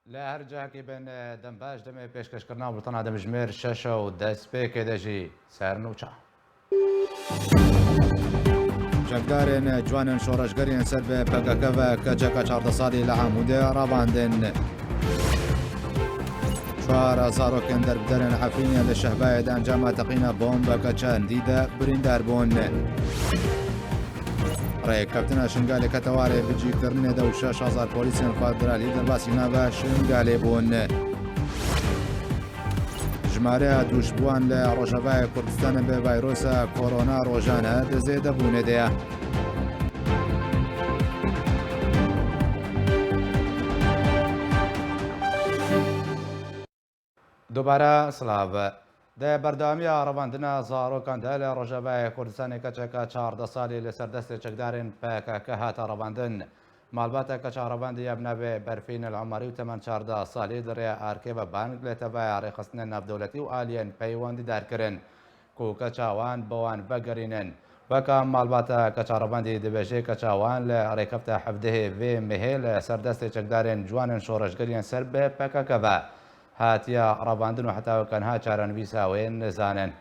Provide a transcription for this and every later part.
لا هرجع كي بين دمباش دمي بيشكش كرنا وطنا دم جمير شاشة وداس بيك دجي سارنوچا جگدارن جوانن شورشگرین سر به پگکو کجک 14 سالی لعمود راباندن 4000 در بدرن حفرین لشهباید انجام تقین بومب کچان دیده بریندار بون رای کپتن شنگالی کتواری بجی کرنه دو 6000 پولیسین فدرالی در باسینا و شنگالی بون جماره دوشبوان لروجاوای کردستان به ویروس کرونا روزانه دزیده بونه ده دوباره سلاو ده بردامی رواندنا زاروکان ده لروجاوای کردستان کچکا 14 سالی لسردست چکدارین پاکا که هات رواندن مالباتا کچاروان ابنا به برفین العمری و 14 سالی در ارکیب بانک لتبع رخصتن ناف دولتی و آلین پیوندی دار کرن کو کچاوان بوان بگرینن وکم مالباتا کچاروان دبیجه کچاوان لرکبت حفده و مهل سردست چکدارین جوانن شورشگرین سر به پکا کبا هاتیا رواندن و حتی وکنها چارن ویساوین نزانن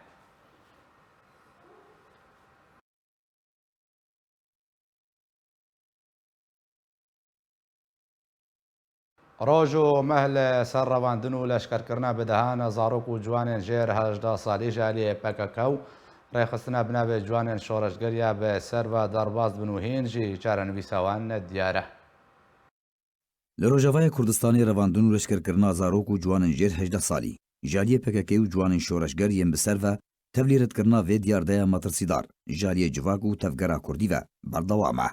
روجو مهل سر رواندن و لشکرکردنا بدهان زاروک و جوانین جیر 18 سالی جالی پککو ریخستنا بنابه جوانین شورشگریا به سر و درباز بنوهین جی چارنویساوان دیاره لروجاوای کردستانی رواندن و لشکرکردنا زاروک و جوانین جیر 18 سالی جالی پککی و جوانین شورشگریم به سر و تبلیغاتکردنا وی دیاردەیە مەترسیدار ژاریە جوواک و تەفگەرا کوردی بە بەردەوامە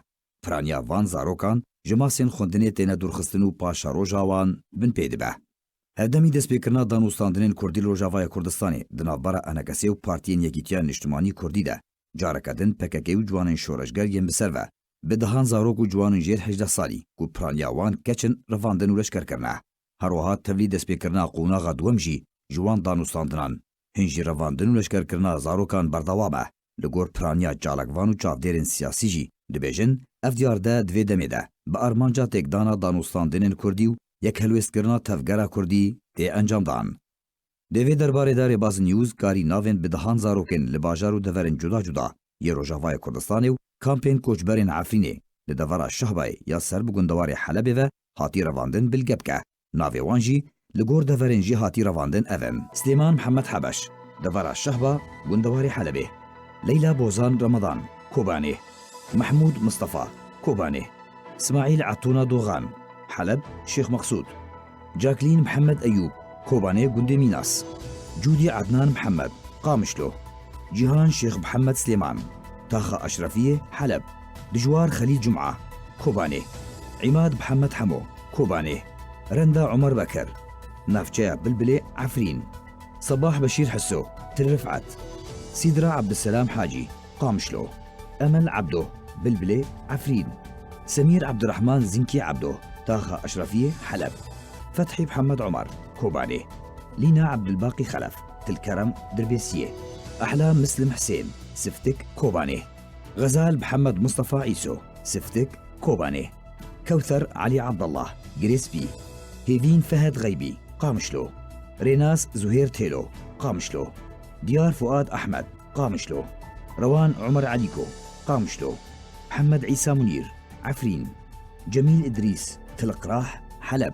فرانیا وان زارۆکان ji masên xwendinê têne dûrxistin û paşa roja wan bin pê dibe. Hevdemî destpêkirina danûstandinên Kurdî li Rojavaya Kurdistanê di navbera NKSê û Partiyên Yekîtiya Niştimanî Kurdî de careke din PKK û ciwanên şoreşger yên bi ser ve bi dihan zarok û ciwanên jêr 18 salî ku piraniya wan keçin revandin û leşkerkirine. Herwiha tevlî destpêkirina qonaxa duwem jî ji wan danûstandinan hin jî revandin û leşkerkirina zarokan berdewam e li gor piraniya çalakvan û çavdêrên siyasî jî dibêjin ev diyar de divê demê de bi armanca têkdana danûstandinên Kurdî û yekhelwêstkirina tevgera Kurdî tê encam dan. Di vê derbarê de Rêbaz News karî navên bi dihan zarokên li bajar û deverên cuda cuda yê Rojavaya Kurdistanê û kampên koçberên Efrînê li devera Şehbayê ya ser bi gundewarê Helebê ve hatî revandin bilgebke. Navê wan jî li gor deverên jî hatî revandin ev in. Slêman Mihemed Hebeş, devera Şehba, gundewarê Helebê. Leyla Bozan Ramadan, Kobanê. محمود مصطفى كوباني اسماعيل عطونا دوغان حلب شيخ مقصود جاكلين محمد أيوب كوباني قندي ميناس جودي عدنان محمد قامشلو جيهان شيخ محمد سليمان تاخا أشرفية حلب دجوار خليل جمعة كوباني عماد محمد حمو كوباني رندا عمر بكر نافجة بلبلي عفرين صباح بشير حسو تل رفعت سيدرا عبد السلام حاجي قامشلو أمل عبدو بلبلي عفرين سمير عبد الرحمن زنكي عبدو طاخة أشرفية حلب فتحي محمد عمر كوباني لينا عبد الباقي خلف تلكرم دربيسية أحلام مسلم حسين سفتك كوباني غزال محمد مصطفى عيسو سفتك كوباني كوثر علي عبد الله جريسبي هيفين فهد غيبي قامشلو ريناس زهير تيلو قامشلو ديار فؤاد أحمد قامشلو روان عمر عليكو قامشلو محمد عيسى منير عفرين جميل إدريس تلقراح حلب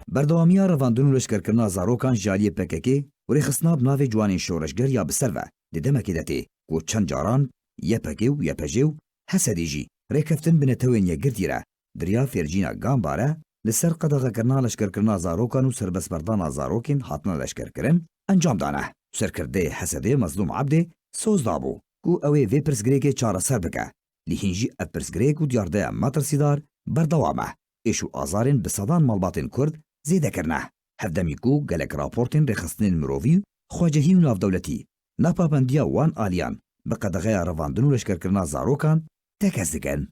بردواميا رواندن و لشکرکردنا زاروکان جالی PKK و ریخستنا بناوی جوانین شورشگر یا بسر و ددمکی دتی و چند جاران YPG و YPJ و حسدی جی ریکفتن بنتوین یگردیره دریا فرجینا گامباره لسر قدغه کرنا لشکرکردنا زاروکان و سربسبردانا زاروکین هاتنا لشکرکرن انجام دانه سرکرده حسده مظلوم عبده سوز دابو کو اوی وی پرسگریک چاره سر بکه لیهنجی اف پرسگریک و دیارده ماترسیدار بردوامه ایشو آزارین بسادان مالباتین کرد زیده کرنه هفدمی کو گلک راپورتین رخصتنین مرووی خواجهی و نافدولتی ناپابندیا وان آلیان بقدغه رواندن و لشکرکرنا زاروکان تکز دکن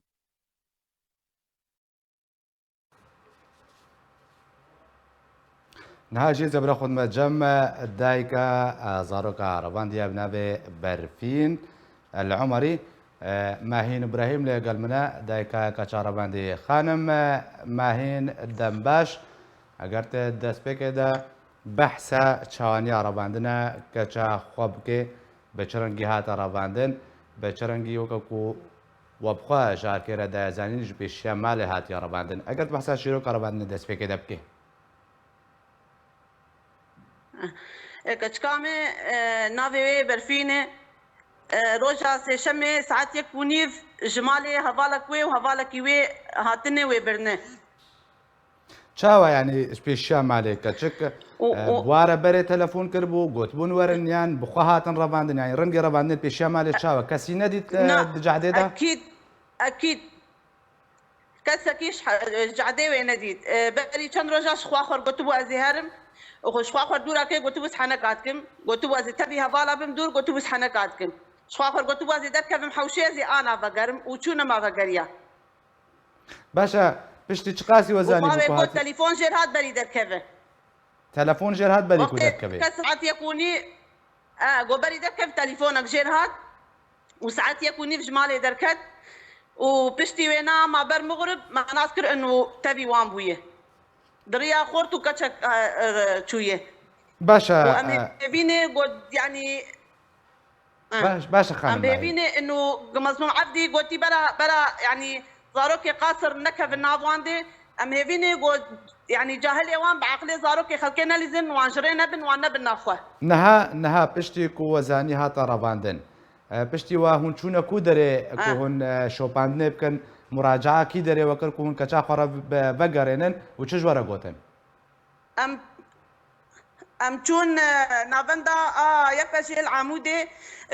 نهاجي زبر خود مجمع دايكا زاروكا روانديا بنابي برفين العمري ماهين ابراهيم لقلمنا دايكا كاتشارباندي خانم ماهين دمباش ئەگەر دەست پێکێدا بەحسە چاوانی ڕەباندنە کە چاخوا بکێ بە چ ڕەنگی هاتە ڕەباندن بە چ ڕەنگی وەکەکو وەبخوا ژارکێرە دایزانینیش پێشیان مالێ هاتی ڕەباندن ئەگەر بەحسا شیرۆکە ڕەباندنە دەست پێکێدا بکێ کچکامê navê wê berfîne roja sêşemê saet 1:30 ji malê hevalek wê û hevalekî wê hatine wê birine. چاوە ینی پێشیان مالێکە چک بوارە بەرێ تەلەفۆن کرد بوو گوتبوون وەرن یان بخوا هاتن ڕەباندن یانی ڕەنگی ڕەباندن پێشیان مالێ چاوە کەسی نەدیت دجادێدا ئەکید کەسێکیش جادێ wê nedît berî çend rojaş xwa xwe gotibû ez ê herim xwa xwe dûrakê gotibû henek dikim gotibû ez ê tevî hevala bim dûr gotibû henek dikim xwa xwe gotibû ez ê derkevim hewşê ez ê ana vegerim û çûne me vegeriya باشە پشتی چ قاسی وەزانی got telefon jêr hat berî derkeve تەلەفۆن ژێر هات بەری کو دەکەوێت kes saet 1:30 got berî derkev telefonek jêr hat û saet 1:30 ji malê derket û piştî wê na ma ber miğrib me nas kir û tevî wan bûye diriya xort û keçek çûye باشە em bînê got yanî باشە em خانم bêbînê û mezlûm Ebdî gotî bera yanî zarokê qasir nekevin nav wan dê em hêvînê got yanî cahilê wan bi eqlê zarokê xelkê nelîzin wan ji rê nebin wan nebin nav xwe نەها پشتی کو وەزانی هاتە ڕەباندن پشتی وا هون چوونە کو دەرێ کو هون شۆپاندنێ بکەن مراجعاکی دەرێوە کرد کو هون کەچا خۆڕە بەگەڕێنن و چ ژوەرە گوتن em çûn navenda yekejêl Amûdê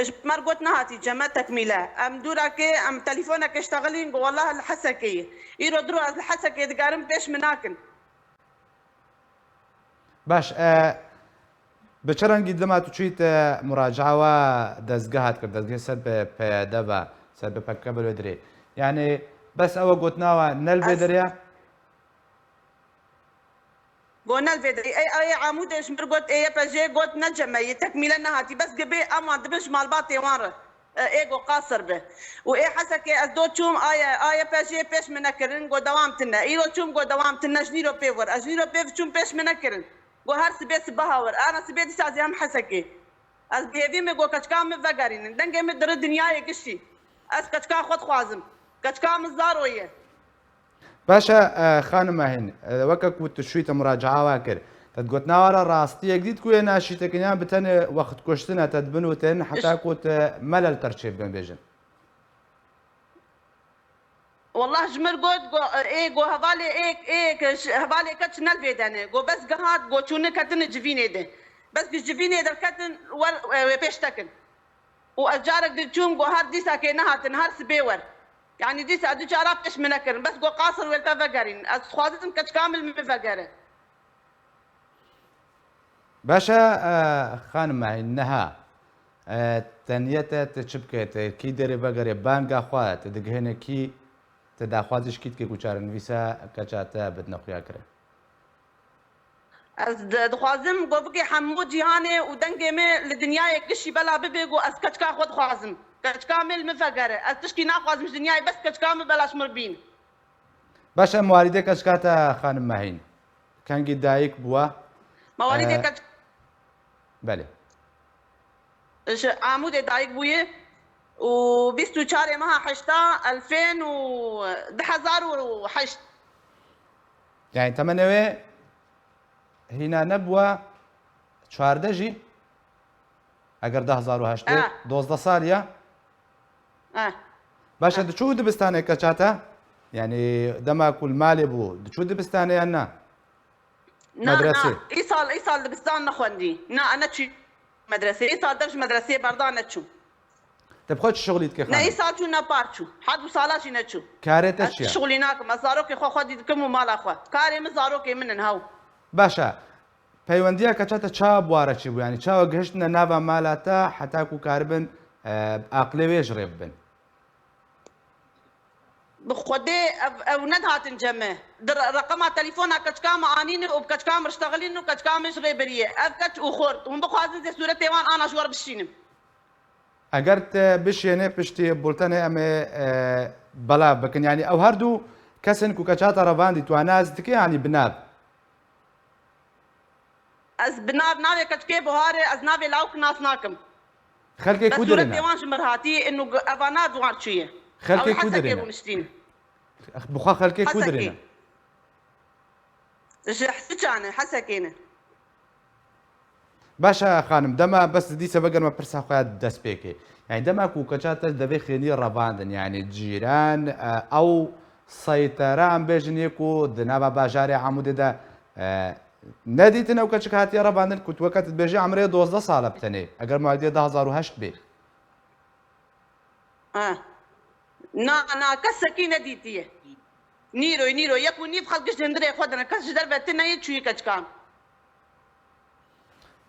ji mer got nehatî ceme tekmîle em dûrakê em telîfonekê ştexilîn got wallah li Hesekê ye îro diro ez li Hesekê digerim pêş min nakin باش بە چ ڕەنگی دەما تو چیتە مراجعەوە دەستگەهات کرد دەستگەی سەر بە پێدە بە سەر بە پەکە بەوێ درێ یعنی بەس ئەوە گوتناوە نەل بێ دەریا got nelvê derê ey Amûdê ji mir got YPJ got neceme yê tekmîle nehatî bes gibê em wan dibin ji malbatê wan re ê got qasir be û ê Hesekê ez do çûm YPJ pêş min nekirin got dewam tune îro çûm got dewam tune ji nîro pêv wir ez ji nîro pêv çûm pêş min nekirin got her sibê sibeha wir ana sibê dîsa ez ê hem Hesekê ez bêhêvî me got keçika min vegerînin dengê me diri dinyayê giştî ez keçika xwe dixwazim keçika min zaro ye باشە خانم ماهین وەکەکو توشویتە مراجعاوا کرد تەتگوتناوەرە ڕاستیەک دیت کوێ ناشیتەکەیان بتەنێ وەخت کوشتنە تەدبن وتن حتا کوت مەلەل تەرچێ بن بێژن والله ji mir got got hevalê hevalê keç nelvêdene got bes gihat got çûne ketine civînê de bes bi civînê derketin wê pêş tekin û ez carek diçûm got her dîsakê nehatin her sibê wer yani dîsa du cara pêş min nekirin bes got qasir wê te vegerîn ez dixwazim keç kamil min bivegere باشە خانم ماهین نەها تەنیەتە تە چ بکەێت کی دەرێ بەگەرێ بانگا خوات دەگەهێنە کی تەداخوازش کیت کێ کوچارە نویسە کەچاتە بتنەخویا کرێ ez dixwazim got bikê hemû cîhanê û dengê me li dinyayê gişî bela bibe got ez keçika xwe dixwazim keçika me li min vegere ez tiştî naxwazim ji dinyayê bes keçika me bela ji mir bîn باشە مواریدێ کەچکاتە خانم ماهین کەنگی دایک بووە مawalîdê keç بەێ ji Amûdê dayîk bûye û 24 meha heşta 2008 یعنی تەمەنەوێ هینا نەبووە چواردەژی ئەگەر 2010 12 ساڵە باشە دچوو دبستانێک کە چاتە یعنی دەما کول مالێ بوو دچوو دبستانەیان نا مدرسێ ئیسال dibistan nexwendî na neçû medresê îsal dev ji medresê berda neçûm دەبخۆ چ شغلیت کە ne îsal çû ne par çû hed û sala jî neçû کارێتە ez چییە şixulî nakim ez zarokê xwe xwedî dikim û mala xwe karê min zarokê min in hew باشە پەیوەندیە کە چاتە چاوە بوارەچی بوو ینی چاوە گەشتنە ناوە مالاتە حتاکو کاربن ئاقلێ وێژ ڕێ ببن bi xwedê ew nedhatin ceme reqema telîfona keçika me anîne û bi keçika me riştexilîn û keçika me ji rê biriye ev keç û xort hûn bixwazin zê sûretê wan ana ji we bişînim ئەگەر بشێنێ پشتی بولتەنێ ئەمێ بەڵا بکەن ینی ئەو هەردوو کەسن و کە چاتە ڕەباندی تواناز دکە ینی بناب از ناوی کچکی بهاره از ناوی لاوک ناس ناکم خەلکێک بس و صورت دەرێنە دیوان جمر هاتی انه افانا دوار چیه خەلکێک و دەرێنە ونشتين بخوا خەلکێک و دەرێنە حسكي حسكي حسكينه باشە خانم دەما بەس دیسە بەگەرمە پرسا خۆیان دەست پێکێ یعنی دەما و کەچاتە دەبێت خێنی ڕەواندن یعنی جیران ئەو سەیتەران بێژن یەک و دنابە باژارێ عمودێدا نەدیتن ئەو کەچک هااتێ ڕەباندن کوتوەکەت بێژی ئەمرێ 12 ساڵە بتەنێ ئەگەر مادێ 2010 بێ نا كسكي نديتيه نيرو يكون نيب خلقش ندري خدنا كسش دربتنا يتشوي كچكان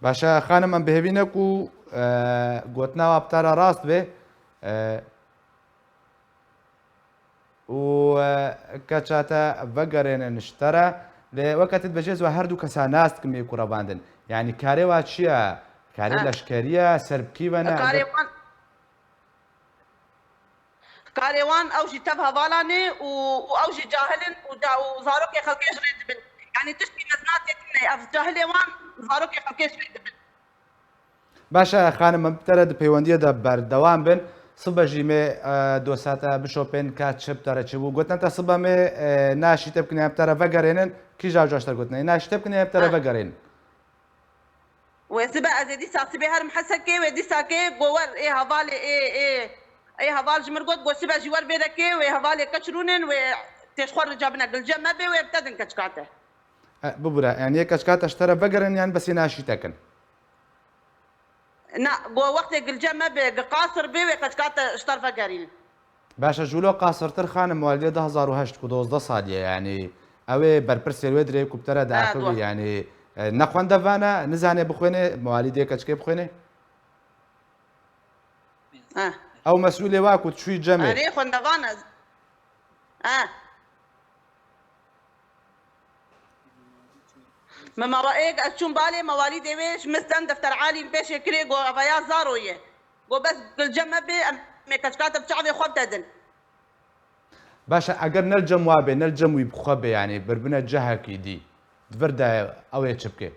باشە خانم ئەم بهێبینەک و گوتناوە بتارە ڕاست بێ و کەچاتە بەگەڕێنە نیشتەرە لێ وەکەتت بەجێ زوە هەردوو کەسان ناستکم ێ کوڕەباندن یعنی کارێوا چییە؟ کارێ لەشکەریە سەربکیوەنە كاريوان اوجي تبها بالاني واوجي جاهلن وزاروكي خلقيش ريد بن يعني تشكي مزنات يتني اف جاهلي وان زاروكي خلقيش ريد بن باشە خانم بتەرە پەیوەندیەدا بەردەوام بن سبەژی مێ دۆساتە بشۆپێن کات چ بتەرەچی بوو گوتنتە سبە مێ ناشیتە بکنێ بتەرە بەگەڕێنن کیژاو جاشتە گوتنی ناشتە بکنێ بتەرە بەگەڕێن وسبا ازدي ساقسي هرم حسكي ودي ساكي جوار ايه هفالي ايه هفال جمرقوت وسبا جوار بيدكي وهفالي كشرونن وتشخور جابنا الجمع بي ويبتدن كشكاته ببورە یان یە کەچکاتە شتەرە بەگەڕێن یان بەسی ناشیتەکەن نا بو وقت الجمع بي قاصر بي وكشكاته اشترفه قريل باشە ژوولۆ قاسرتر خانم والدێ 2010 و 12 ساڵیە ینی ئەوێ بەرپرسێ وێ درێ کوپتەرە داخوی ینی نەخواندەوانە نزانێ بخوێنێ موالیدێ کەچکێ بخوێنێ ئەو مەسئولێ واکو چووی جەمێ أنا خوندوانە مما رأيك أشون بالي مواليد إيش مستن دفتر عالي بيش يكري جو أبايا زاروية جو بس بالجمع بي مكشكات بشعبي خوب تدن باشە ئەگەر نەرجەم وابێ نەرجەمووی بخوا بێ ینی بربنە جەهەکی دی دڤردا ئەوێ چ بکێ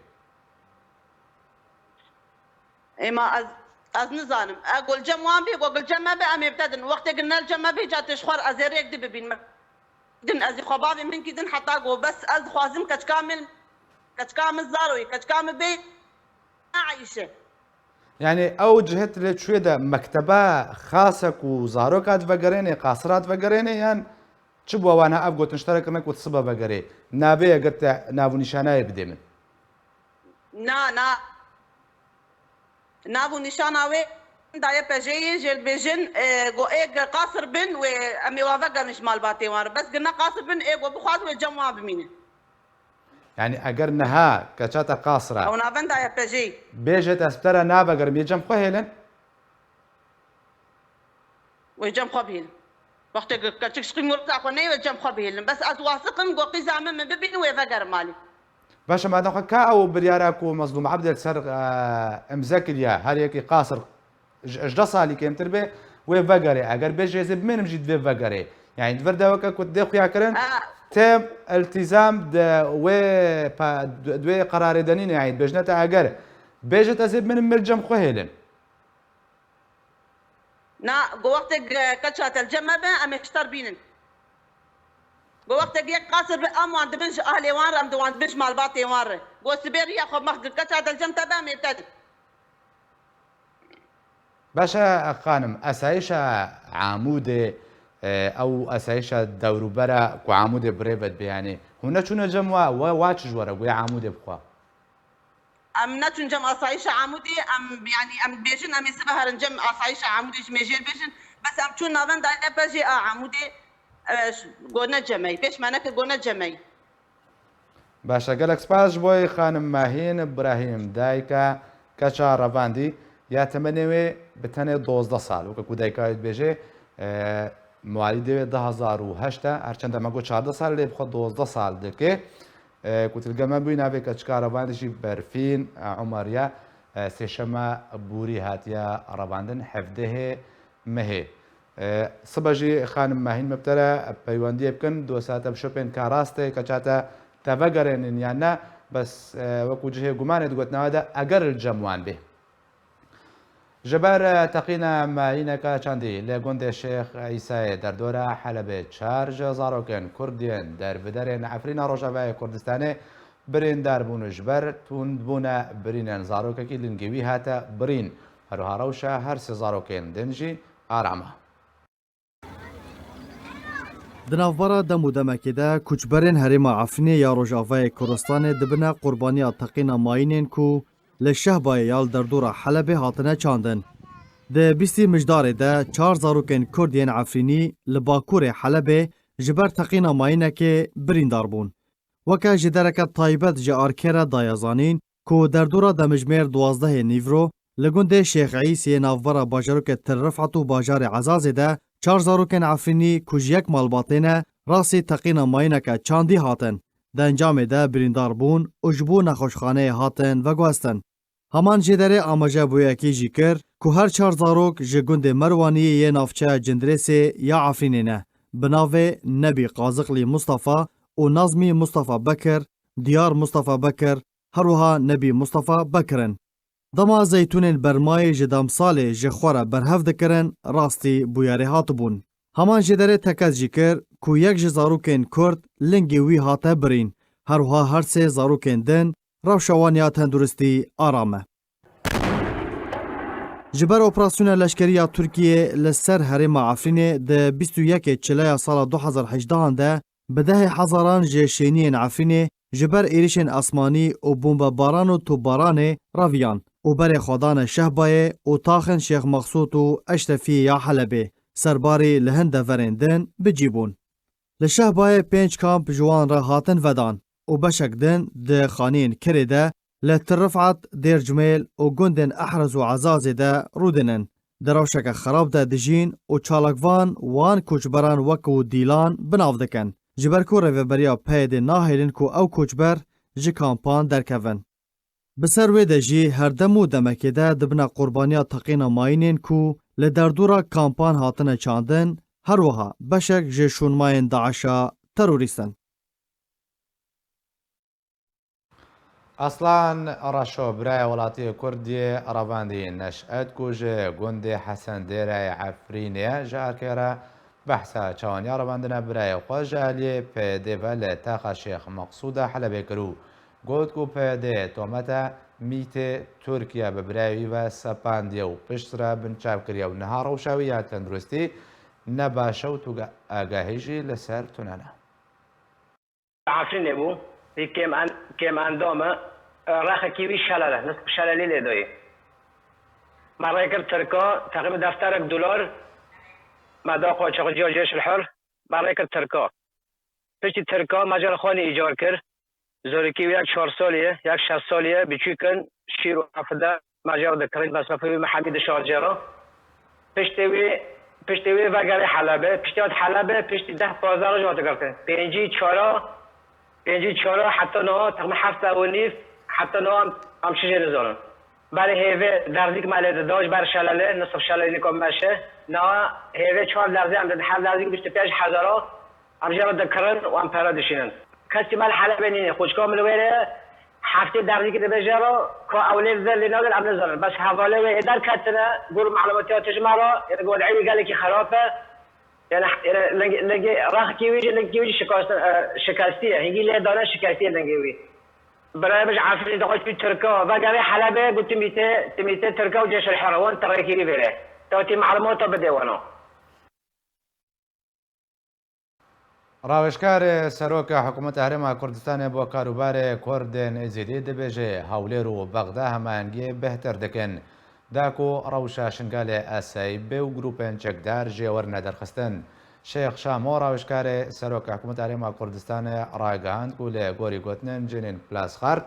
إما از نزانم أقول جمع بي وأقول جمع بي أم يبتدن وقت قلنا الجمع بي جات شخور أزيريك دي ببين دن أزي خبابي من كدن حتى جو بس أز خوازم كشكامل زاروي كشكامل بي عايشة یعنی ئەو جهت لێ کوێدا مەکتەبە خاسەک و زارۆکات بەگەڕێنێ قاسرات بەگەڕێنێ یان چ بووەوانە ئەف گوتن شتەرەکردنەک وت سبە بەگەرێ نابێ ئەگەر ناونیشانایە بدێ من نابو نشاناوي دايا بجي جل بيجن جو ايج قاصر بن وامي وافقا مش مال باتي وار بس قلنا قاصر بن ايج وبخاز وجمع بمينه یعنی ئەگەر نەها کەچاتە قاسرە او نابن دايا بجي بێژێت ئەسپتەرە نابەگەرم یەجەم خۆهێلن وجم خبيل وقت كتشك شقي مرتا خوني وجم خبيل بس اتواثقم جو قزام من ببين ويفقر مالي باشە مادەخوا کا ئەو بریارە و مەزلوم عەبدێک سەر ئەمزەکریا هەرێکی قاسر 18 ساڵی کەمتر بێ وێ بەگەرێ ئەگەر بێژێزێ بمێنم ژیت بێ بەگەرێ یعنی دڤەردەوەکە کوت دێ خویاکردن تێم ئەلتیزام وێ دوێ قەرارێدەنینە یعنی بێژنەتە ئەگەر بێژێت ئەزێ بمێنم مرجەم خۆهێلن نا جو وقت كتشات الجمع بين ام يشتر بينن جو وقت يك قاصر بام وان دبنش اهلي وان ام دوان دبنش مال باتي وان جو سبير ياخذ مخ كتشات الجمع تبع ميبتد باشە خانم ئەسایشە عامودێ ئەو ئەسایشە دەوروبەرە کو عامودێ برێبەت بێیانێ هونە چوونە جەموە واچ ژوەرە گوێ عامودێ بخوا ام نتون جمع اصايش عمودي ام يعني ام بيجن ام يسبها جمع اصايش عمودي ميجير بيجن بس ام تشون نافن داي بجي عمودي قلنا جمعي بيش معناك قلنا جمعي باشە گەلک سپاس بۆی خانم ماهین براهیم دایکە کەچا ڕەڤاندی یا تەمەنێوێ بتەنێ 12 ساڵ وەکو دایکاوێت بێژێ موالی دەوێت 2010 هەرچەندە مەگۆ 14 ساڵ لێ بخۆ 12 ساڵ دەکێ کوتلگەمە بووی ناوێت کە چکارەڤاندشی بەرفین عومەریە سێشەمە بوری هاتیە ڕەڤاندن هەفتەهێ مەهێ سبەژی خانم ماهین مەبتەرە پەیوەندیە بکەن دۆساتە بشۆپێن کا ڕاستێ کە چاتە تەڤەگەڕێنن یان نە بەس وەکو جهێ گومانێت گوتنەوەدا ئەگەر جەموان بێ ژەبەر تەقینە ماینەکە چەندی لێ گوندێ شێخ عیسایە دەردۆرە حەلەبێ 4 زارۆکێن کوردێن دەربدەرێن عەفرینە ڕۆژاوای کوردستانê birîndarbûn ji ber tundbûna birînên zarokekî lingewî hate birîn herwiha rewşa her sê zarokên din jî arama. Di navbera dem û demekê de koçberên Herêma Efrînê ya Rojavayê Kurdistanê dibine qurbaniya teqîna mayînên ku li Şehbayê ya li derdora Helebê hatine çandin. Di bîstî mijdarê de 4 zarokên Kurd yên Efrînî li Bakurê Helebê ji ber teqîna mayînekê birîndar bûn. Weke ji dereke taybet ji arkêre dayazanîn ku derdora demijmêr 12 Nîvro li gundê Şêx Îsiyê navbera bajarokê Til Rifet û bajarê Ezazê de 4 zarokên Efrînî ku ji yek malbatê ne rastî teqîna mayîneke çandî hatin. Di encamê de birîndar bûn û ji bo nexweşxaneyê hatin veguhestin. Heman jê derê amajebûyekî jî kir ku her 4 zarok ji gundê Merwaniyê yê navçeya Cindirêsê ya Efrînê ne bi navê Nebî Qaziqlî Mustafa û Nazmî Mustafa Bekir, Diyar Mustafa Bekir, herwiha Nebî Mustafa Bekirin. Dema zeytûnên bermayê ji demsalê ji xwe re berhev dikirin rastî bûyerê hatibûn. Heman jê derê tekez jî kir ku yek ji zarokên Kurd lingê wî hate birîn. Herwiha her sê zarokên din rewşa wan ya tenduristî aram e. Ji ber operasyona leşkeriya Tirkiyê li ser Herêma Efrînê di 21 çilaya sala 2018 de bi 10 hezaran ji şêniyên Efrînê ji ber êrişên esmanî û bombebaran û topbaranê raviyan û berê xwedanê Şehbayê û taxên Şêx Mexsûd û Eşrefiyê ya Helebê serbarî li hin deverên din bicî bûn. Li Şehbayê 5 kamp ji wan re hatin vedan û beşek din di xaneyên Kirê de li Til Rifet, Dêrcmêl û gundên Ehrez û Ezazê de rûdinin. Di rewşeke xerab de dijîn û çalakvan wan koçberan wekû dîlan binav dikin. Ji ber ku rêveberiya peyedê nahêlin ku ew koçber ji kampan derkevin. Bi ser wê de jî herdem û demekê de dibine qurbaniya teqîna mayînên ku li derdora kampan hatine çandin, herwiha beşek ji şûnmayên Daişa terorîstin. Aslan Raşo biraya welatiyê Kurdiyê ravandî Neşet ku ji gundê Hesendêrê Efrînê ji erkêre behsa çawaniya ravandina birayê xwe ji aliyê PYD ve li taxa Şêx Mexsûd Helebê kir û got ku PYD tometa mîtê Tirkiye bi birayê wî ve sepandiye û piştre binçavkiriye û niha rewşa wî ya tenduristî nebaşe û agahî jî li ser tunene. Efrînê bû kêm endame rexekî wî şelale nisp şelalî lê dayê. Me rê kir Tirka teqrîbî defterek dolar me da qaçaxîciya Cêşil Hur me rê kir Tirka. Piştî Tirka me cer xwanê îcar kir. Zorikî wî yek 4 salî ye, yek 6 salî ye biçûkin şîr û hefide me cer dikirin mesafê wî me Hemîdî şarjera. Piştî wî vegerê Helebê, piştî hat Helebê piştî 10-15 roj hat girtin. Pêncî çara heta niha teqrîbî 7 nîv heta niha em 6 nizanin. Berê hêvê derdîk me lê dida ji ber şelalê nisf şelalî kom meşe niha hêvê 4 derzî em didin hev derzî biştî 5 hezara em jê re dikirin û em pere dişînin. Kesî me li Helebê nîne xwîçka min wê re heftê derdîkî dibêje re ka ew lê dide lê nagin em nizanin. Bes hevalê wê ê derketine gor mehlumatiya tijma re godeyî gelekî xerab e. Yani lenge raxki wî şikestiye. Hingî lê dane şikestiye lenge wî. Birayê bij Efrînê daxist Tirka vegerê Helebê got timîtê Tirka û Cêşil Hur wan terekîrî vêre. Tawtî mehlumata bide wana. ڕاوێژکارێ سەرۆکە حکوومەتە هەرێما کوردستانê بۆ کاروبارê Kurdên Êzîdî dibêje Hewlêr û Bexda hemahengiyê bêhtir dikin. داکۆ ڕەوشە شنگالێ ئاسایی بێ و گروپên çekdar jê werne derxistin. Şêx Şamo rawêjkarê Serokê Hikûmeta Herêma Kurdistanê ragihand ku lê gorî gotinên cinên Plasxart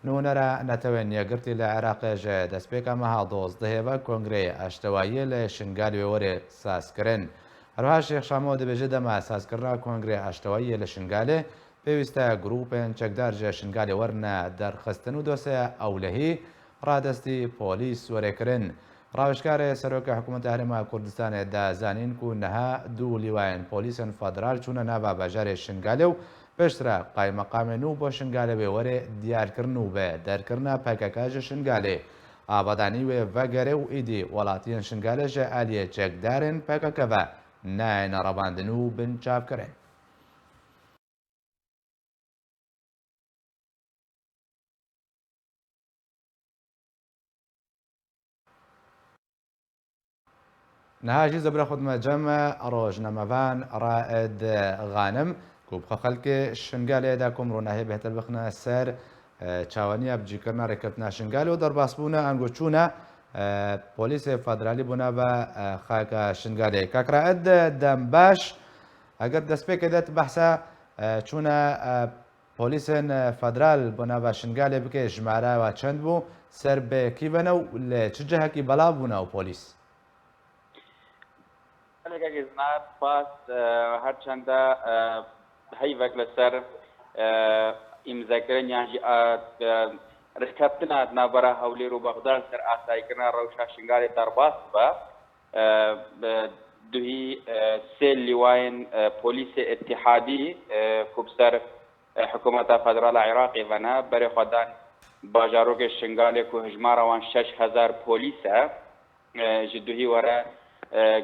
nûnera netewên yekgirtî li Iraqê ji destpêka meha 12 ve Kongreyê Eştewayiyê lê şingalê werê sazkirin. Herwiha Şêx Şamo dibêje dema sazkirina Kongrê Eştewayiyê li şingalê pêwîst e grûpên çekdar ji şingalê werne derxistin û dosya ewlehî ڕادستی پۆلیس وەرێکردن. ڕاوێژکارێ سەرۆکە حکوومەتە هەرێما کوردستانê دازانین ku niha 2 لیوایên polîsên federal çûne nava bajarê Şingalê û پێشترا قایمەقامێن و بۆ شنگالە بێوەرێ دیارکردن و بە دەرکردە پەکەکەژە شنگالێ ئابادانی وێ ڤەگەرێ و ئیدی وڵاتیان شنگالەژە ئالیە چێکدارن پەکەکە بە نایەنە ڕەباندن و بن چاپکردن. نهاجی زەبرە خودمە جەمە ڕۆژنەمەڤان ڕائد غانم کوبخە خەلکێ شنگالێدا کۆمڕۆناهێ بهتر بخنە سەر چاوەنیە بجیکردنا ڕێککەوتنا شنگال و دەرباسبوونە ئەنگۆچوونە پۆلیسێ فەدرالی بوونە بە خاکە شنگالێ کاکڕائد دەم باش ئەگەر دەستپێکە دێت بەحسە چوونە پۆلیسێن فەدرال بوونە بە شنگالێ بکە ژمارەوە چەند بوو سەر بەیەکی بنە و لە چ جەهەکی بەڵاو بوونە و پۆلیس زنار پاس هەرچەندە هەیڤک لەسەر ئیمزەکردن یانجی ڕێککەوتنە ناوبەرە هەولێر و بەغداد سەر ئاساییکردنا ڕەوشە شنگالێ دەرباس بە دوهی سێ لیوایەن پۆلیسێ ئەتیحادی کوبسەر حکوومەتە فەدراڵە عێراقی ڤەنە بەرێ خۆدان باژارۆکێ شنگالێک و هژمارەوان 6,000 پۆلیسە ji دوهی وەرە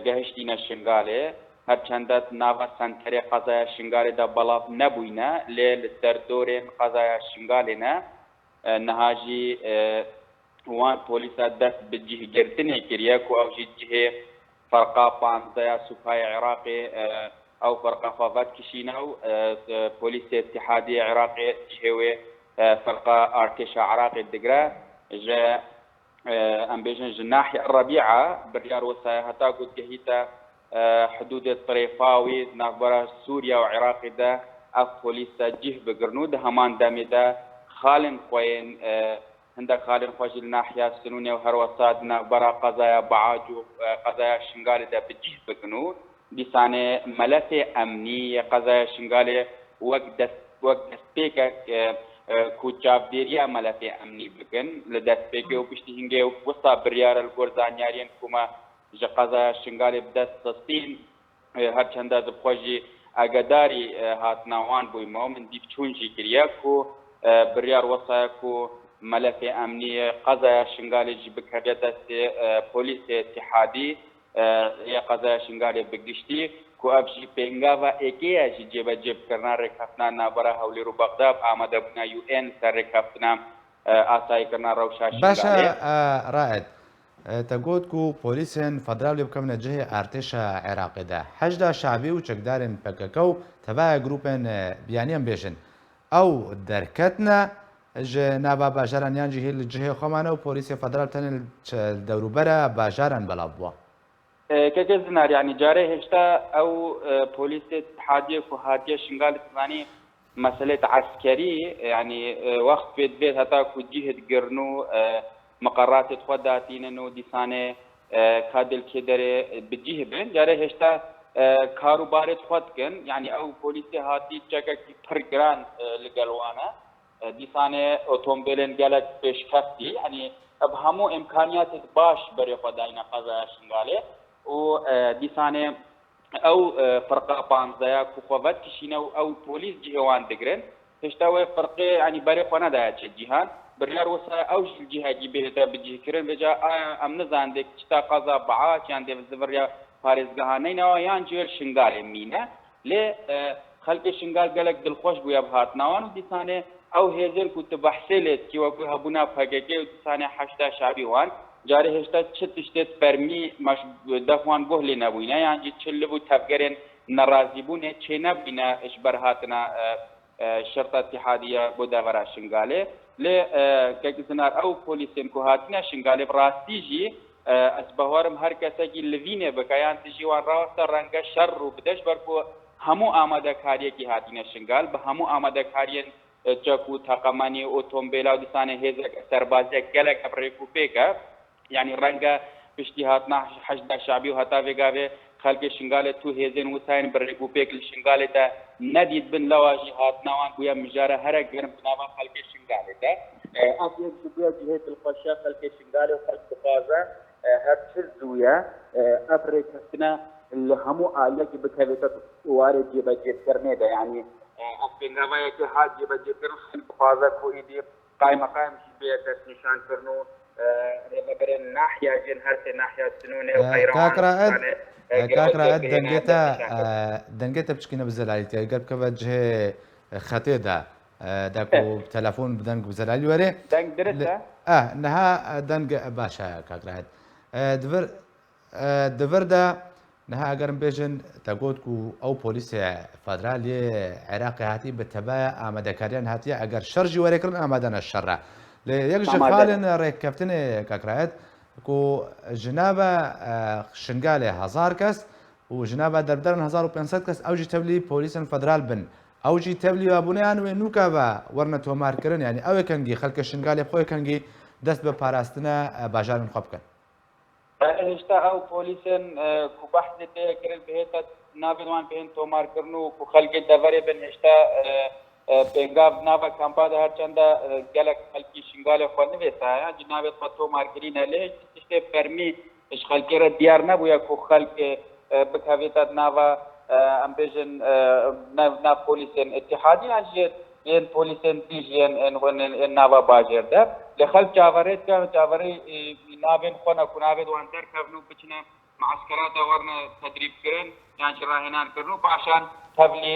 گەهشتینە شنگالێ هەرچەندە ناوە سەنتەرێ قەزایە شنگالێدا بەڵاو نەبووینە لێ لە سەردۆرێن قەزایە شنگالێنە نەهاژی وان پۆلیسە دەست بە جیهگرتنێ کردیە و ئەوژی جهێ فەرقا پانزەیە سوپای عێراقی ئەو فەرقا خۆڤەت کشینە و پۆلیسێ ئەتیحادی عێراقی جهێوێ فەرقا ئارتێشە عێراقی دەگرە ئەم بێژن ji ناحیە ڕەبیعە بڕیار وەسایە هەتا گوتگەهیتە حدودێ طرێفاوی ناوبەرە سووریا و عێراقیدا ئەف پۆلیسە جیه بگرن و دە هەمان دەمێدا خاڵن خۆیان هەندێک خاڵن خۆشی لە ناحیە سنوونێ و هەروەساد ناوبەرە قەزایە بەعاج و قەزایە شنگالێدا بجیه بگرن و دیسانێ مەلەفێ ئەمنی قەزایە شنگالێ وەک دەستپێکە کوچاودێریە مەلەفێ ئەمنی بکەن لە دەستپێکێ و پشتی هینگێ و وەستا بڕیارە لە گۆر زانیاریان کومە ژە قەزایە شنگالێ بدەست سەستین هەرچەندە دڵخۆشی ئاگاداری هاتناوان بوویمەوە من دیپ چوونجی کردیە و بڕیار وەسایە و مەلەفێ ئەمنی قەزایە شنگالێکی بکردێت دەستێ پۆلیسێ ئەتیحادی یا قەزایە شنگالێ بگشتی کو ئەبژی پێنگاوە ئێکەیەژی جێبەجێبکردنا ڕێککەوتنا ناوبەرە هەولێر و بەغداد ئامادەبوونا UN سەر ڕێککەوتنا ئاساییکردنا ڕەوشە شنگالێ باشە ڕائد تەگوت و پۆلیسێن فەدرال لێ بکەمنە جهێ ئارتێشە عێراقیدا هەشدا شعبی و چەکدارن پەکەکە و تەبایە گروپێن بیانیان بێژن ئەو دەرکەتنە ji nava bajaran yan jî hê li cihê xweman û polîsê federal tenê dewrûbera bajaran belav bûwa. Keke zinar yani carê hêşta ew polîsê itihadiyê ku hatiye şingalê zanî meselê eskerî yani wext pê divê heta ku cihê digirin û meqeratê xwe datînin û dîsanê kadilkê derê bi cih bin carê hêşta karûbarê xwe dikin yani ew polîsê hatî çekekî pir giran li gel wan e دیسانێ ئۆتۆمبیلên gelek pêşkefdî yani ev hemû imkaniyatê baş berê xwe dayîne qezaya şingalê û dîsanê ew firqa panzeya ku xwe vedkişîne û ew polîs cihê wan digirin hêşta wê firqê yani berê xwe nedaye çê cîhan biryar wisa ew jî cihekî bêhête bicihkirin vêca em nizandê çita qeza beaç yan dê ziviriya parêzgeha neynewa yan ji wêr şingalê mîne lê xelkê şingal gelek dilxweş bûye bi hatinawan û dîsanê ئەو هێزن کو تبەحسێ لێت کی وەکو هەبوونا پەکەکێ و دیسانێ حەشتا شعبی وان جارێ هێشتا چ تشتێت فەرمی دەفوان بۆ لێ نەبووینە یانجی چل بوو تەفگەرێن نەڕازی بوونێ چێ نەبووینە ئش بەرهاتنە شرطە اتحادیە بۆ داڤەرا شنگالێ لێ کەکزنار ئەو پۆلیسێن کو هاتنە شنگالێ ڕاستیژی ئەس بەهوارم هەر کەسێکی لڤینێ بکەیان تژی وان ڕاستە ڕەنگە شەڕ و بدەش بەرکۆ هەموو ئامادەکاریەکی هاتینە شنگال بە هەموو ئامادەکاریەن چەک و تەقەمانی ئۆتۆمبیلا و دیسانێ هێزێک سەربازێک گەلێک ئەبڕێک و پێکە یعنی ڕەنگە پشتی هاتنا حەشدا شعبی و هەتا vêgavê xelkê şingalê tu hêzên wisa birêk û pêk li şingalê te nedît bin lewa jî hatinawan bûye mijare here gerim bi nava xelkê şingalê te ev yek ji bûye cihê dilxweşiya xelkê şingalê xelk dixwaze her çi zûye ev rêkeftina li hemû aliyekî bikevête warê cêbecêbkirinê de yani افنگاوی که حاجی بجی کرن خیلی بخوازه کو ایدی قایم شبیه دست نشان کرنو ربرن ناحیه جن هر سه ناحیه سنونه و كاكرا دنگتا بشكينا بزلاليتي قلب كبا جهه خطي دا داكو تلفون بدنگ بزلالي وري دنگ درسته؟ نها دنگ باشا كاكرا دفر دا نها اگر بيجن تقول كو او بوليس فدرالي عراقي هاتي بالتبايا آمدكاريان هاتي اگر شرجي وريكرن آمدنا الشر ليكجي خالن ريكفتني كاكرا کو جنابه شنگاله 1000 کس و جنابه دردرن 1500 کس اوجی تبلی پلیسن فدرال بن اوجی تبلی ابونیان و نوکا با ورنه تومار کرن یعنی او کنگی خلک شنگاله خو کنگی دست به پاراستنه باجارن خوب کن هشتا او پلیسن کو بحث ته کرل بهت نابلوان بهن تومار کرنو کو خلک دوره بن هشتا پنگاب ناوا کمپا ده هر چنده گلک خلکی شنگال خونی ویسا جناب خطو مارکرین علیه چیزی فرمی اش خلکی را دیار نبویا کو خلک بکاویتاد ناوا ام بیجن نا پولیسن اتحادی انجیر این پولیسن دیجین ان ناوا باجر ده لخلک جاوریت که جاوری نابن خونه کنابد واندر کبنو بچنه معسكرات ورنا تدريب كرن يعني شراهنان كرنو عشان تبلي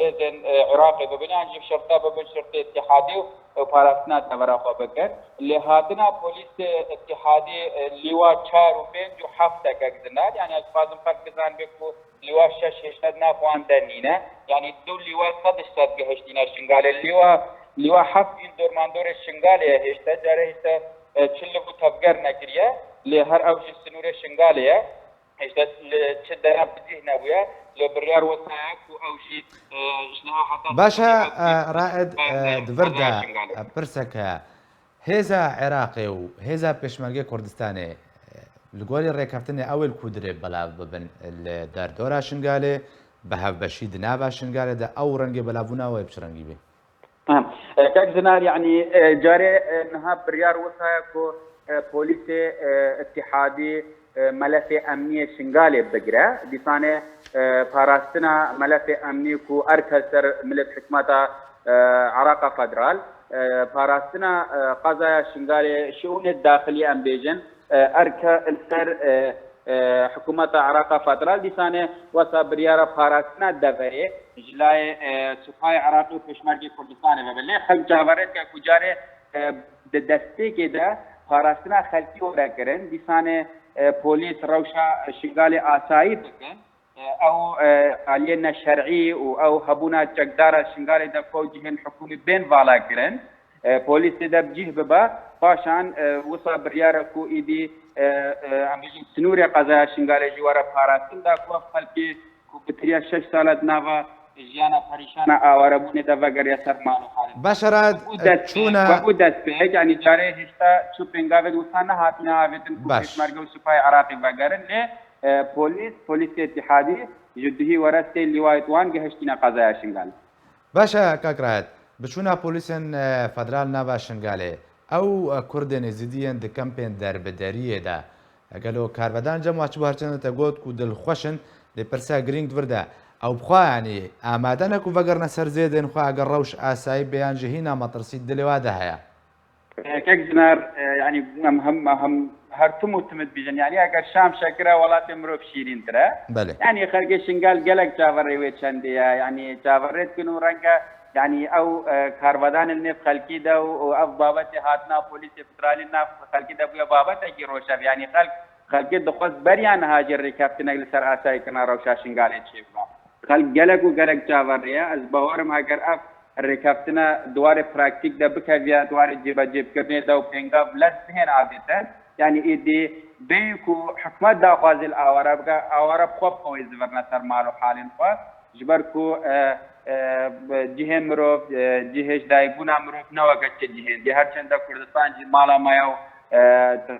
هذن عراقي ببني نجيب شرطه ببن شرطه اتحادي وفارسنا تبرا خو بكر اللي هاتنا بوليس اتحادي لواء 4 وبين جو حفته كزناد يعني الفاظ فرق زان بكو لواء 6 هشتنا فواندنينا يعني دول لواء صد صد هشتنا شنغال لواء حف این دور ماندور شنغال هشتا جاره هشتا چلو تفگر نکریه لهر اوج السنور شنغاليه هشتا تشدنا بذهنا ويا لو بريار وثائق واوشي شنها حتى باشا رائد دفردا برسك هيزا عراقي وهيزا بيشمركي كردستاني لقولي ريكفتني اول كودري بلا ببن الدار دورا شنغالي بهاف بشيد نابا شنغالي ده او رنجي بلا بونا ويبش رنجي بي كاك زنار يعني جاري انها بريار وثائق پلیس اتحادی ملف امنی شنگاله بگیره دیسانه پاراستنا ملف امنی کو ارکسر ملت حکمت عراق فدرال پاراستنا قضايا شنگاله شؤون الداخلي ام بيجن اركا السر حكومة عراق فدرال دیسانه وصابريارا پاراستنا دفعه جلای سپاه عراقی پشمرگی کردستان ببله خلق جاورت که کجاره دسته که ده پاراستنا خلکی ورا کرن دیسانه پولیس روشا شغال آسایی بکن او علینا شرعی او هبونا چقدار شغال د فوجهن حکومي بین والا کرن پولیس د بجه ببا پاشان وصا بريار کو ایدی امجی سنور قضا شغال جوار پاراستن دا کو خلکی کو بتریا 6 سالت ناوا جیانا پریشانا آواربونه دا وگر یا سرمانو خالد باشراد چونا و دست به یعنی جاره هشتا چو پنگاوید وسانه هاتنا آویدن کوش مرگو سپاه عراقی وگرن لی پولیس اتحادی جدهی ورسته لیوایتوان گهشتینا قضای شنگال باشا کاکرات بچونا پولیسن فدرال ناوا شنگاله او کردن زیدین د کمپین در بدریه دا اگلو کاربدان جمع چبو هرچند تا گوت کو دل خوشن لی پرسا گرینگ ورده او بخوا يعني آمادنك وفقرنا سر زيدن خوا اگر روش آساي بيان جهينا مطرسي دلواده هيا كيك جنار يعني هم هرتم متمد بيجن يعني اگر شام شكرا ولا تمروف شيرين ترى بله يعني خلق شنقال قلق جاوري ويتشنديا يعني جاوريت كنو رنقا يعني او كاربدان النف خلقي دا او بابتي هاتنا بوليس فترالي ناف خلقي دا بويا بابتا كي روشاف يعني خلقي دخوز بريان هاجر ركافتنا لسر آساي كنا روشا شنقال اتشيفنا خلق گلک و گلک جاوریه از باورم اگر اف رکافتنا دوار پراکتیک ده بکویا دوار جیب کرنے ده و پنگاف لست بهن عادتا يعني ایدی بیکو حکمت دا خوازل آوارب خوب خویز ورنا سر مالو حالین خواه جبر کو جهن مروف جهش دایبونا مروف نوکت جهن دی هرچند کردستان جی مالا مایو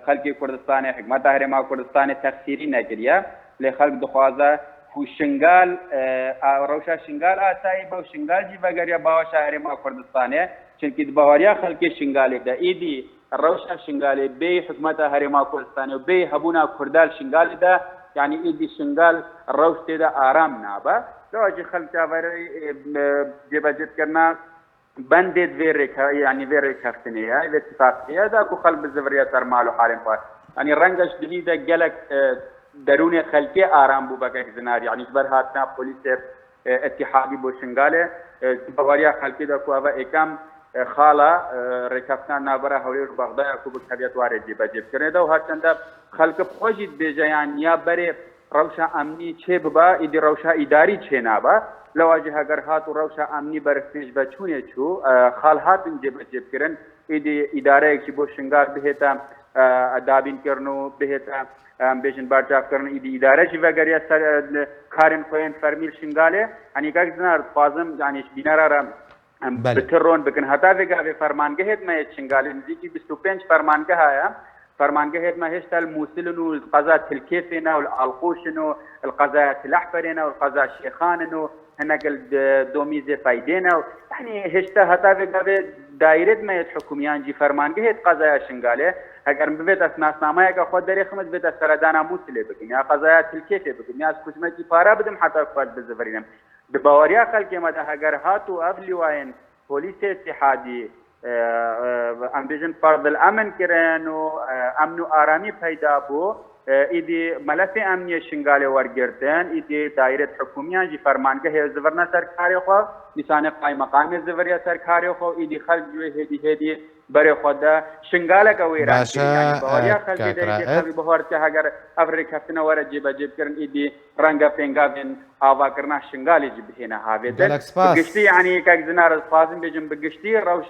خلقی کردستان حکمت هرما کردستان تخصیری نکریا لی خلق دخوازه و شنگال روشا شنگال آسایی با شنگال جی وگریا با شهر ما کردستانه چونکی بهاریا خلک شنگالی ده ایدی روشا شنگالی بی حکمت هر ما کردستانه و بی هبونا کردال شنگالی ده يعني إيدي شنغال الروش تيدا آرام نابا لو أجي خلق جاوري جيبا جيت كرنا بندد فيريكا يعني فيريكا فتنية إذا اتفاقية داكو خلق بالزفرية ترمالو حالين فا يعني رنجش جديدة جلك دروني خلقي آرام بو بكك زنار يعني جبر هاتنا بوليس اتحادي بو شنغالي بواريا خلقي داكو أفا إكام خاله رکفتن نابره هولی رو بغداد کو بکهیت وارد جیب کرده و هرچند خلق خوشید بیجایان یا بره روشا امنی چه ببا ایدی روشا اداری چه نابا لواجه اگر هات و روشا امنی برفیش بچونه چو خال هاتن جیب کرن ایدی اداره کی بو شنگار بهتا دابین کرنو بهتا بیشن بارجاف کرن ایدی اداره چی وگریا سر کارن خوین فرمیل شنگاله یعنی که زنار فازم یعنی بینارا بترون بکن حتی وگه فرمانگهت ما چنگالی نزدیکی 25 فرمانگه هایا فرمانگهت ما هشت الموصلنو القضاء تلكيفنا والقوشنو القضاء الأحبرنا والقضاء الشيخاننو هناك الدوميزة فايدينا يعني هشتا حتی وگه دایرت ما حکومیان جی فرمانگهت قضاء شنگاله اگر ببیت اسناسنامه که خود داری خمس بيت سردانا موصله بکن یا قضاء تلكيفه بکن یا کجمتی پارا بدم حتی خود بزفرینم بباوريا خلق مدى هجر هاتو أفلي وين بوليس اتحادي ام بيجن فرض الأمن كرانو أمنو آرامي پیدا بو إيدي ملف أمنية شنغالي ورگردن إيدي دائرة حكوميان جي فرمانگه زورنا سرکاری خو نشان قائم مقام زوريا سرکاری خو إيدي خلق جوه هدي برای خود شنگاله که ویران یعنی باوریا خلقی داری که خبی بهار که اگر افریقا فتنه وارد جیب کرن ایدی رنگا پینگا بین آوا کرنا شنگالی جیب هینا هاویده بگشتی یعنی که زنار از فازم بیجم بگشتی روش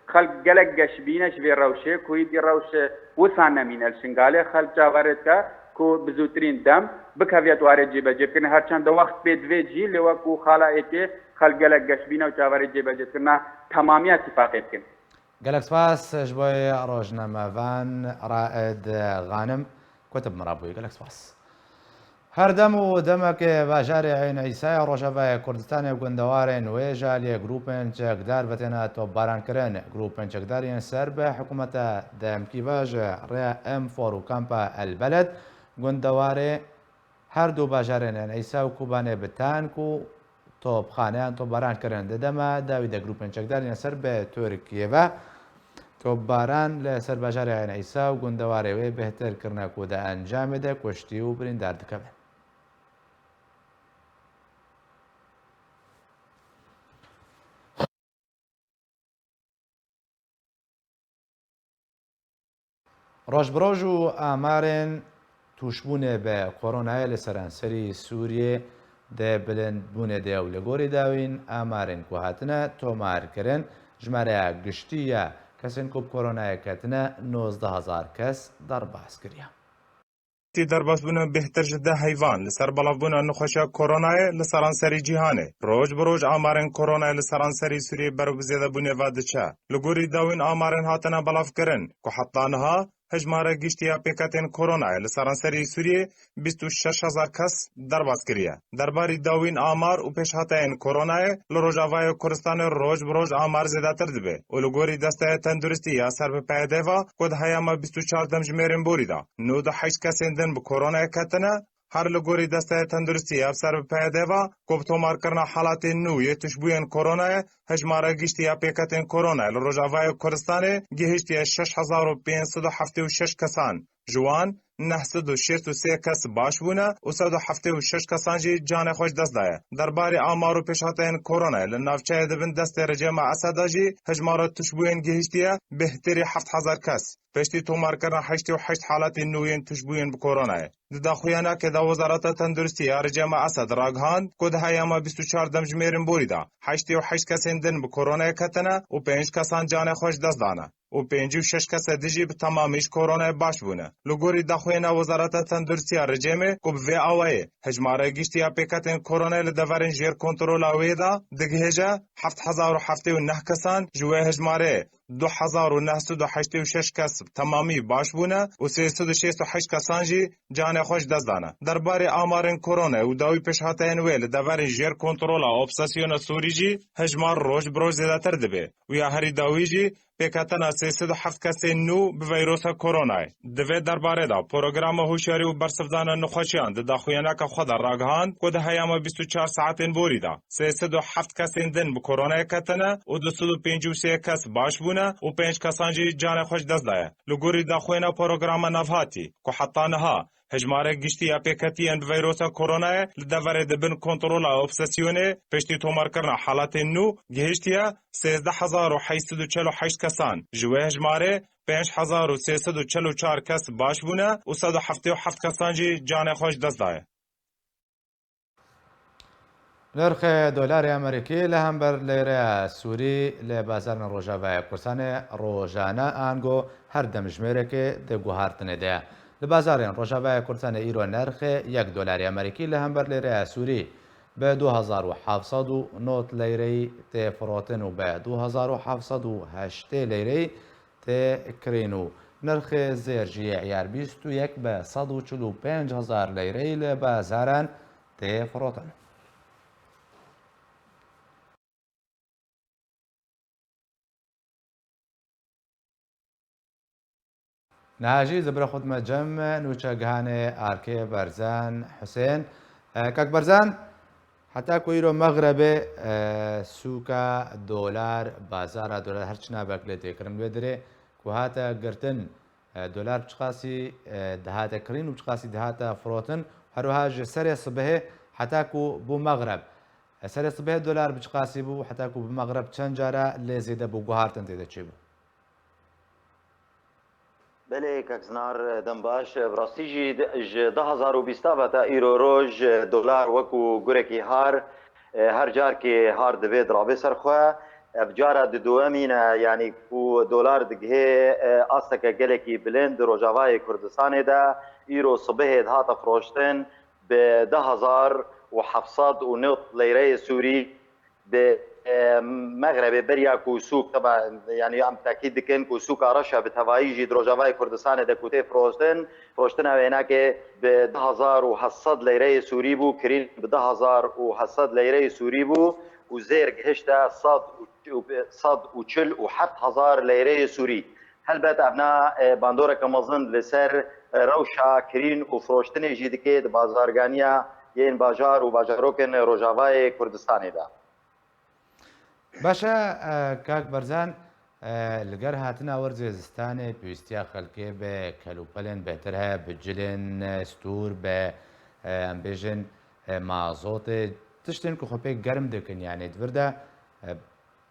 خلق گلک گش بینش وی روشه کوی دی روش وسان نمین الشنگاله خلق جا وارد که کو بزوترین دم بکویت وارد جیب کرن هرچند وقت بید وی جی لوا کو خالا ایتی خلق گلک گش بینا و جا وارد جیب کرنا تمامی اتفاقیت کن قالك سباس جبوي روجنا فان رائد غانم كتب مرابوي قالك سباس هردم و دمك باجاري عين عيسى روجافا كردستان وغندوارن ويجالي جروبن جدار بتنا توباران كرن جروبن جدارين سرب حكومه دم كيفاج ريا ام فور كامبا البلد غندواري هردو باجارين عين عيسى وكوباني بتانكو توب خانه توباران كرن دما داوود جروبن جدارين سرب تركيا توباران لسر باجاري عين عيسى وغندواري وي بهتر كرنا كودا انجام ده كشتي و بريندار دكبه روج بروج و آمارن توشبونه به کرونا لسرانسری سوریه ده بلند بونه ده و لگوری داوین آمارن که هاتنه تومار کرن جمعه گشتیه کسین که کرونا کتنه 19,000 کس در باز کریا. درباس بونا بهتر جده حیوان لسر بلاف بونا نخوشه کرونا لسرانسری جهانه روز بروز آمارن کرونا لسرانسری سوریه برو بزیده بونه واده چه لگوری داوین آمارن هاتنه بلاف کرن که حطانها هجماره گشتیا پیکاتین کرونا لسرانسری سوریه 26,000 کس درباز کریه درباری داوین آمار و پیش هاتین کرونا لروجاوای کردستان روز بروز آمار زیادتر دبه و لگوری دسته تندرستی یا سر به پیاده و کد هیام 24 دمجمیرن بوریدا 98 کسین دن به کرونا کتنه هر لگوری دسته تندرستی افسر پیاده و گفتمار کرنا حالات نوی تشبیه کرونا هجماره گشتی پیکاتین کرونا لروجاوای کردستان گهشتی 6,576 کسان جوان 963 کس باش بونه و 176 کسان جی جان خوش دست دایه درباره آمار و پیشاتین کرونا لنافچه دبن دست رژیم اسد جی هجماره تشبیه گهشتی بهتری 7,000 کس پشتی تومار کردن 88 حالت نوین تشبیه به کرونا داخویانا که دا وزارت تندرستی رژیم اسد راگهان کد هیام 24 دمجمیرن بوریدا 88 کسین دن به کرونا کتنه و 5 کسان جان خوش دست دانه و 56 کس دیجی به تمامیش کرونا باش بونه لگوری داخوینا وزارت تندرستی رژیم کو به اوای هجماره گشتی پیکاتین کرونا لدورن جیر کنترل اویدا دگهجا 7,079 کسان جوه هجماره 2986 کەس تەمامی باش بوونە و 368 کەسان jî canê xwe ji dest dane. Derbarê amarên koronayê û dawî pêşhateyên wê li deverên jêr kontrola obsesyona Sûrî jî hejmar roj bi roj zêdetir dibe û ya herî dawî jî pêketina 307 kesên nû bi vîrusa koronayê. Di vê derbarê de programa hûşyarî û bersivdana nixweşiyan di daxuyaneka xwe de ragihan ku di heyama 24 saetên borî de 307 kesên din bi koronayê ketine û 253 kes baş bûne û 5 kesan jî canê xwe ji dest daye. Li gorî daxuyana programa navhatî ku heta niha hejmarek giştî ya pêketiyên bi vîrusa koronayê li deverê dibin kontrola obsesyonê piştî tomarkirina halatên nû gihîştiye 13848 kesan. Ji wê hejmarê 5344 kes baş bûne û 177 kesan jî canê xwe ji dest daye. نرخ دلار ئەمریکی لە هەمبەر لێرەیە سووری لە بازارە ڕۆژاوای کوردستانی ڕۆژانە ئانگۆ هەر دەمژمێرێکی دەگوهارتنێدەیە لە بازارێن ڕۆژاوای کوردستانی ئیرۆ نرخی 1 دلاری ئەمریکی لە هەمبەر لێرەیە سووری بە 2790 لەیرەی تێفڕۆتن و بە 2780 لەیرەی تێکرین و نرخی زێرژی عیار 21 بە 145,000 لەیرەی لە بازاران تێفڕۆتن. ناجی زبر خود مجم نوچگهان آرکی برزان حسین کاک برزان حتی کویرو مغرب سوکا دلار بازار دلار هرچ نابکلی تکرم بدره که هاتا گرتن دلار بچقاسی دهاتا کرین و بچقاسی دهاتا فروتن هر وهاج سر صبح حتی کو بو مغرب سر صبح دلار بچقاسی بو حتی کو بو مغرب چند جارا لزیده بو گوهارتن تیده چی بو بله کاکزنار دەمباش ڕاستیژی 2020 تا ئیرۆ ڕۆژ دۆلار وەکو گورێکی هەر جارکێ هار دەبێت ڕابێ سەرخوا بجارە دووەمینە یعنی کو دۆلار دگهێ ئاستەکە gelekî bilind ڕۆژاوای کوردستانێدا ئیرۆ سبهێت هاتە فرۆشتن بە 1,709 لەیرەی سووری بە مغرب بریا کو سوق طبعا يعني عم تاكيد دكن کو سوق رشا بتهوايجي دروجاواي كردستان دكوتي فروشتن هناك ب 1,700 ليره سوري بو كريل ب 1,700 ليره سوري بو وزير هشتا صاد وشل و 7,000 ليره سوري هل بات ابناء باندورا كمزن لسر روشا كرين وفروشتن جيدكي بازارغانيا ين باجار و باجاروكن روجاواي كردستان دا باشە کاک بەرزان لەگەر هاتنە وەرزێ زستانێ پێویستیا خەڵکێ بە کەلوپەلێن بێتر هەیە بجلێن ستور بە ئەمبێژن مازۆتێ تشتێن کو خۆپێک گەرم دەکەن یانێ دووردا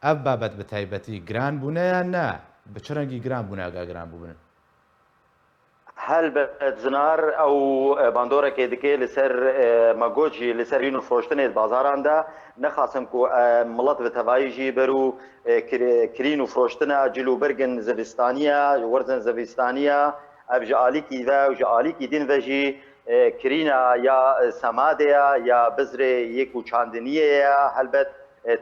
ئەف بابەت بە تایبەتی گران بوونەیان نا بە چ ڕەنگی گران بووناگا گران بوون هل بزنار او باندورا كيدكي لسر ماغوجي لسر ينو فروشتنيت بازاران دا نخاسم كو ملط بتوايجي برو كرينو فروشتنا جلو برجن زفستانيا ورزن زفستانيا ابجاليكي ذا وجاليكي دين فجي كرينا يا سماديا يا بزري يكو چاندنيه هلبت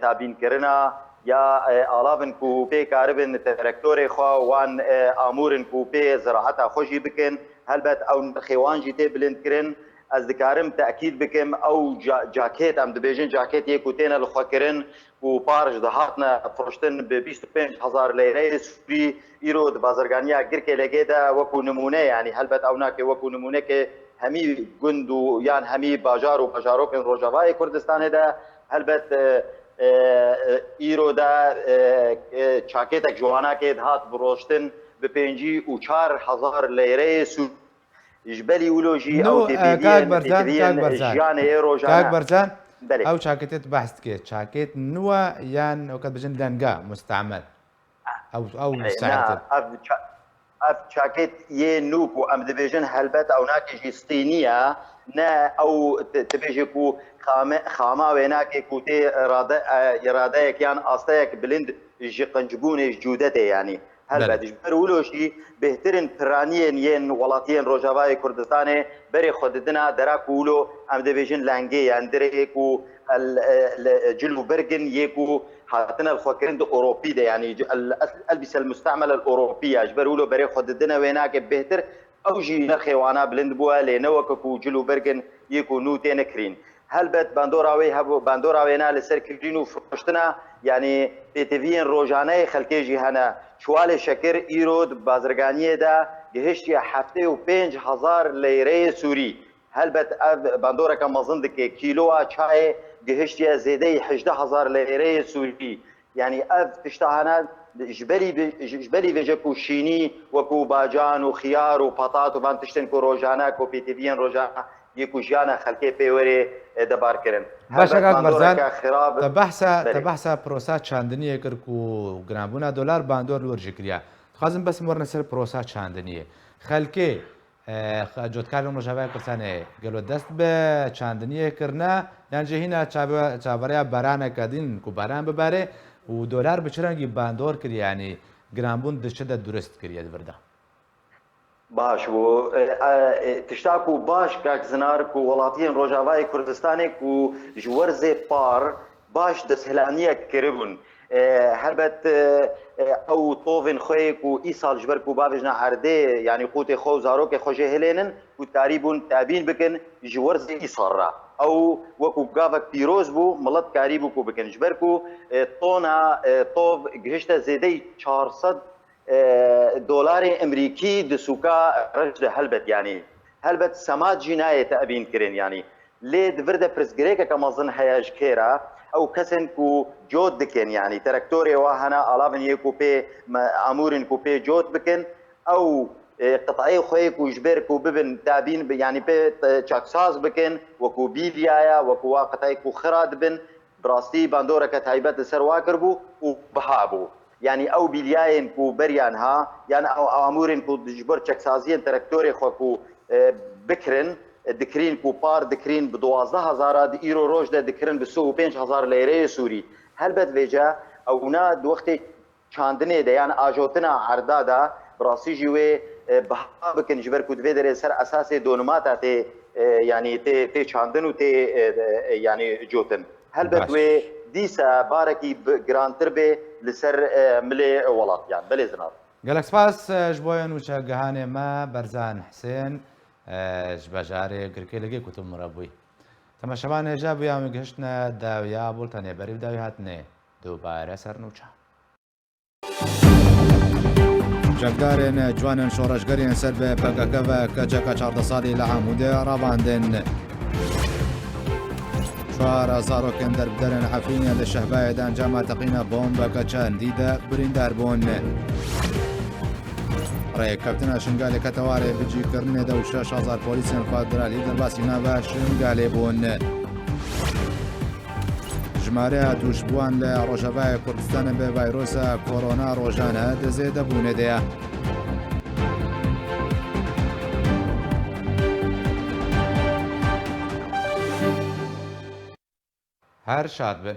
تابين كرنا یا آلابن کو پی کاربن تراکتور خوا وان امورن کو پی زراعت خوشی بکن هلبت او خوانجی تی بلند کرن از دکارم تاکید بکم او جاکیت ام دبیجن جاکیت یکو تینا لخوا کرن و پارج دهاتنا فروشتن به 25,000 لیره سوری ایرو د بازرگانیا گرکه لگه دا وکو نمونه یعنی هلبت او ناکه وکو نمونه که همی گندو یان همی باجار و باجاروکن روجاوای کردستان دا هلبت ایرو دا چاکێتێک جواناکێت هات بڕۆشتن بە 54,000 لەیرەیە سوود ژبەری ولۆژی ئەو ژیانەیە ڕۆژانە بەرزان ئەو چاکێتێت بەست کرد چاکێت نووە یان ئەوکەت بژن لەنگا مستعمل ئەو ئەف چاکێت یێ نوک و ئەم دەبێژن هەلبەت ئەو ناکێژی ستینیە نه ئەو دەبێژێک و خاما وێناکێک و تێ ئێرادەیەک یان ئاستەیەک بلند ژ قنجبوونێش جوودەتێ یعنی هل بعد جبر ولوشي بهترن برانيين ين ولاتين روجافاي كردستان بري خددنا دراك ولو ام ديفيجن لانجي يعني دريكو الجلو برجن يكو حاطنا الخوكرين دو اوروبي ده يعني الالبسه المستعمله الاوروبيه جبر ولو بري خددنا ويناك بهتر او جي نرخي وانا بلند بوا لنوكو جلو برجن يكو نو تنكرين هل بت باندوراوي هبو باندوراوينا لسركرينو فرشتنا يعني بيتيفين روجاني خلكي جهانا شوال شكر ايرود بازرگانيه دا گهشتي هفته و 5000 ليره سوري هل بت باندورا كمازن دك كيلو چای گهشتي زيده 18000 ليره سوري يعني اف تشتهانا جبري بيجكو شيني وكو باجان وخيار وبطاط وبان تشتن كو روجانا كو بيتيفين روجانا يكو جانا خلكي بيوري دبار كرن باش اگه برزان تبحث پروسا چاندنیه کر کو گرانبونا دلار باندور لورجی کریا خازم بس مرن سر پروسا چاندنیه خلکي جوتکارم روجاوای کرسانه گلو دست به چاندنیه کرنا یعنی هینا چابریا بارانه کدین کو باران بباره و دلار بچرنگی باندور کری یعنی گرانبون دشته درست کریه بردا باش و تشتاكو باش كاك زنار كو ولاتين روجافاي كردستاني كو جورزي بار باش دسهلانية كربون هربت او طوفن خويك و ايصال جبركو بابجنا عردي يعني قوتي خو زاروك خوجي هلينن و تاريبون تابين بكن جورزي ايصال را او وكو قافك بيروز بو ملط كاريبو كو بكن جبركو طونا طوف جهشتا زيدي 400 دولار امريكي دسوكا رجل هلبت يعني هلبت سمات جناية تأبين كرين يعني ليد فرده برسجريكا كمظن هياج كيرا او كسن كو جود دكن يعني تركتوري واهنا الافن يكو بي امورن كو بي جود بكن او قطعي خويك وجبرك وببن تابين يعني بي تشاكساز بكن وكو بيفيايا وكو قطعي كو خراد بن براستي باندورا كتايبات سرواكربو وبهابو يعني او بلياين كو بريانها يعني او امورن كو جبر تشاكسازين تركتوري خوكو بكرن دكرين كو بار دكرين ب 12000 ايرو روج ده دكرين بسو 5000 ليره سوري هل بد وجا او ناد وقت چاندنه ده يعني اجوتنا عردا ده براسي جوي بها بكن جبر كو دفيدر سر اساس دونماتا تي يعني تي چاندن و تي يعني جوتن هل بد و ديسا باركي جرانتر به لسر ملي ولات يعني بلي زنار قالك سباس جبوين وشا قهاني ما برزان حسين جبجاري قركي لقي كتب مربوي تما شبان اجابو يا مقشنا داويا بولتاني بريب داوي هاتني دوباره سرنوچا جبدارين جوانن شورشگرين سر به پاکاکا کجاکا 14 سالی لعموده راباندن 4000 در بدرن حفرين للشهباء انجام تقينا بومبا كان ديدا بريندار بون رأي كابتن شنغالي كتواري بجي كرني دو 6000 بوليسيان فادرالي در باسينا باش شنغالي بون جماري توشبوان لروجافاي كردستان بفيروس كورونا روجانا دزيد بون ديا هر شاد به